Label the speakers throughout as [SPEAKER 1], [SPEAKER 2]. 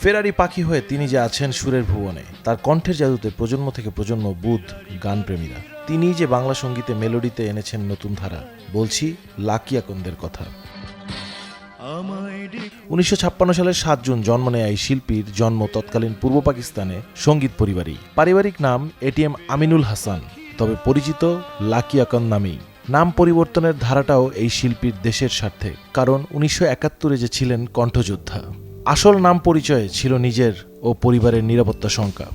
[SPEAKER 1] ফেরারি পাখি হয়ে তিনি যে আছেন সুরের ভুবনে, তার কণ্ঠের জাদুতে প্রজন্ম থেকে প্রজন্ম বুধ গানপ্রেমীরা। তিনিই যে বাংলা সঙ্গীতে মেলোডিতে এনেছেন নতুন ধারা। বলছি লাকি আকন্দের কথা। 1956 সালের 7 জুন জন্ম নেয় এই শিল্পীর। জন্ম তৎকালীন পূর্ব পাকিস্তানে সঙ্গীত পরিবারেই। পারিবারিক নাম এটিএম আমিনুল হাসান, তবে পরিচিত লাকি আকন্দ নামেই। নাম পরিবর্তনের ধারাটাও এই শিল্পীর দেশের স্বার্থে, কারণ 1971 যে ছিলেন কণ্ঠযোদ্ধা। আসল নাম পরিচয়ে ছিল নিজের ও পরিবারের নিরাপত্তা শঙ্কা।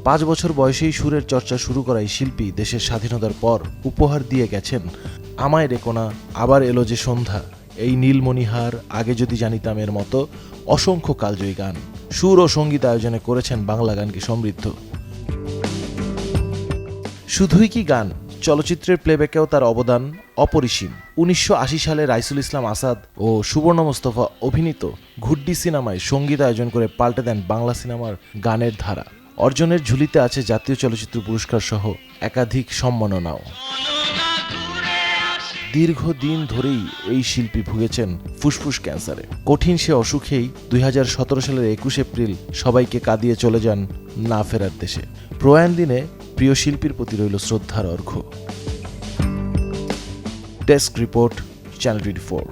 [SPEAKER 1] 5 বছর বয়সেই সুরের চর্চা শুরু করা এই শিল্পী দেশের স্বাধীনতার পর উপহার দিয়ে গেছেন আমায় রেকোনা, আবার এলো যে সন্ধ্যা, এই নীলমণিহার, আগে যদি জানিতাম এর মতো অসংখ্য কালজয়ী গান। সুর ও সঙ্গীত আয়োজনে করেছেন বাংলা গানকে সমৃদ্ধ। শুধুই কি গান, চলচ্চিত্রের প্লেব্যাকেও তার অবদান অপরিসীম। 1980 সালে রাইসুল ইসলাম আসাদ ও সুবর্ণ মোস্তফা অভিনীত ঘুড্ডি সিনেমায় সঙ্গীত আয়োজন করে পাল্টে দেন বাংলা সিনেমার গানের ধারা। অর্জনের ঝুলিতে আছে জাতীয় চলচ্চিত্র পুরস্কার সহ একাধিক সম্মাননাও। দীর্ঘদিন ধরেই এই শিল্পী ভুগেছেন ফুসফুস ক্যান্সারে। কঠিন সে অসুখেই 2017 সালের 21 এপ্রিল সবাইকে কাঁদিয়ে চলে যান না ফেরার দেশে। প্রয়াণ দিনে প্রিয় শিল্পীর প্রতি রইল শ্রদ্ধার অর্ঘ্য। Desk report, channel 24।